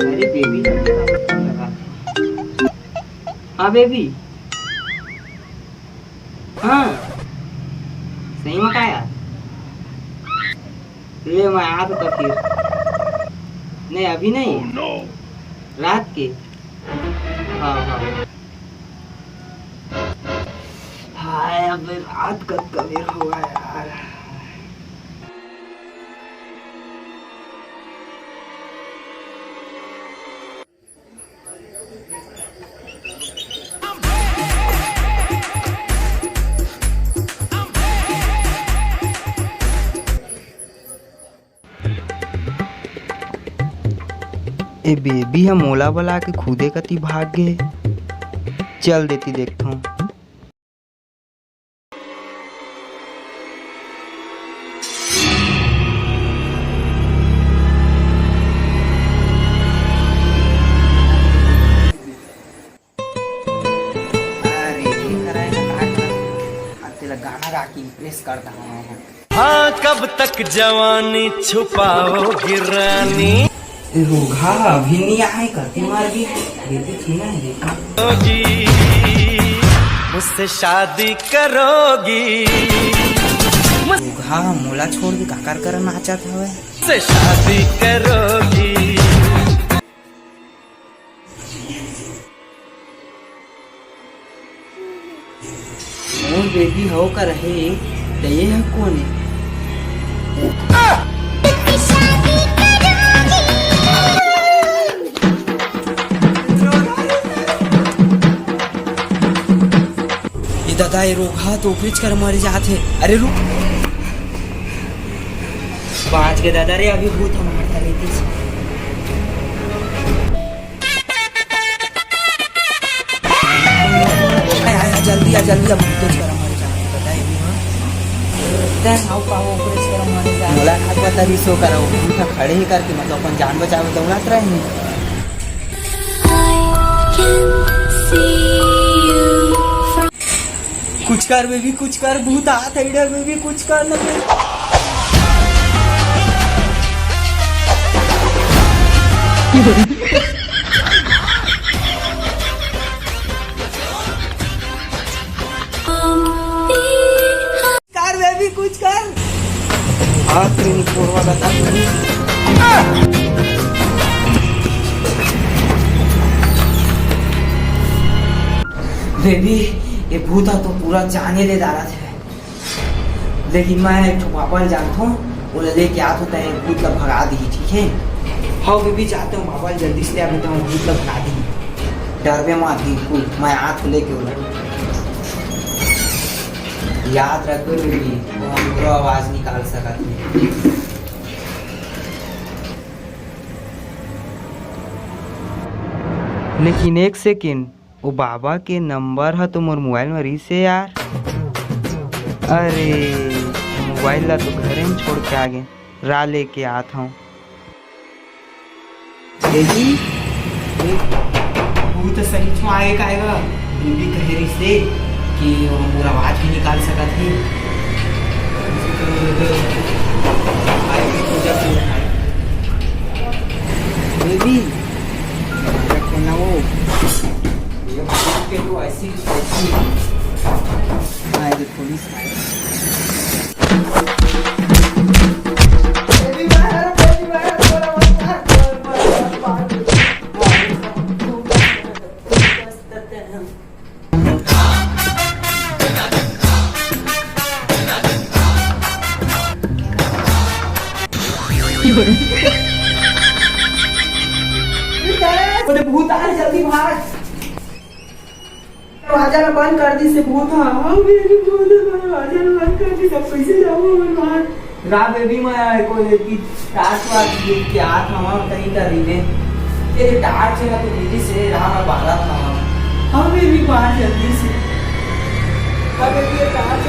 अरे बेबी लगा। हाँ बेबी। हाँ सही में का यार। ले मैं आ तो फिर नहीं अभी नहीं। oh, no. रात के। हाँ हाँ हाय अब रात का कबीर हुआ यार। ए बेबी हम मोला बला के खुदे कती भाग गए। चल देती देखता हूँ। गाना गा के इम्प्रेस करता हूँ। हाँ कब तक जवानी छुपाओगी रानी। रोगा अभी नहीं आए करती मार भी देती थी ना देखा। मुझसे शादी करोगी। रोगा मोला छोड़ के काकर करना चाहता है। मुझसे शादी करोगी। वो बेबी हो कर रहे तो ये है कौन है। दादा ये रोगा तो पिच कर मर जाते। अरे रुक बाज के दादा रे अभी भूत हम मारता रहती। जल्दी आ जल्दी अब भूत कर मर जाते बताए देन हाउ पाओ ऑपरेट कर मर जाते। मोला हाथ बता दी सो करो भूत खड़े ही करके मतलब अपन जान बचावे दौड़ात रहे। कुछ कर बेबी कुछ कर भूत हाथ इधर बेबी कुछ कर ना कर बेबी कुछ कर। हाथ नहीं पूर्वा बता बेबी ये भूता तो पूरा जाने दे डाला थे। लेकिन मैं एक पापा जानता हूँ वो लेके आता होता है भूत का भगा दी ठीक है। हाँ बेबी चाहते हूँ पापा जल्दी से आ बेटा हूँ भूत का भगा दी। डर में मत बिल्कुल मैं हाथ लेके उलट। याद रखो बेबी वो हम बुरा आवाज निकाल सकते। लेकिन एक सेकेंड वो बाबा के नंबर है तो मोर मोबाइल में रही से यार। अरे मोबाइल ला तो घरे में छोड़ के आ गए रा लेके आता हूँ। देखी वो तो सही में आएगा आएगा बीबी कह रही से कि मोर आवाज भी निकाल सका थी। बेबी ना वो तो ऐसी आए तो पुलिस भूत आ जल्दी भाग। दरवाजा बंद कर दी से भूत। हाँ मेरी भूत दरवाजा बंद कर दी सब कैसे जाऊँ मैं बाहर। रा बेबी मैं कोई की टार्च वाच देख के आ था कहीं का रीले तेरे टार्च है तो दीदी से रहा मैं बाहर था। हाँ बेबी बाहर जल्दी से। हाँ बेबी टार्च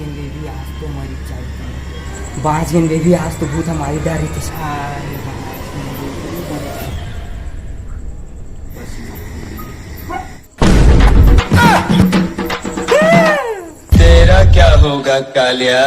गेन बेबी आज तो मरी चाहिए, बाज गेन बेबी आज तो भूत हमारी डरी थी सारे। तेरा क्या होगा कालिया?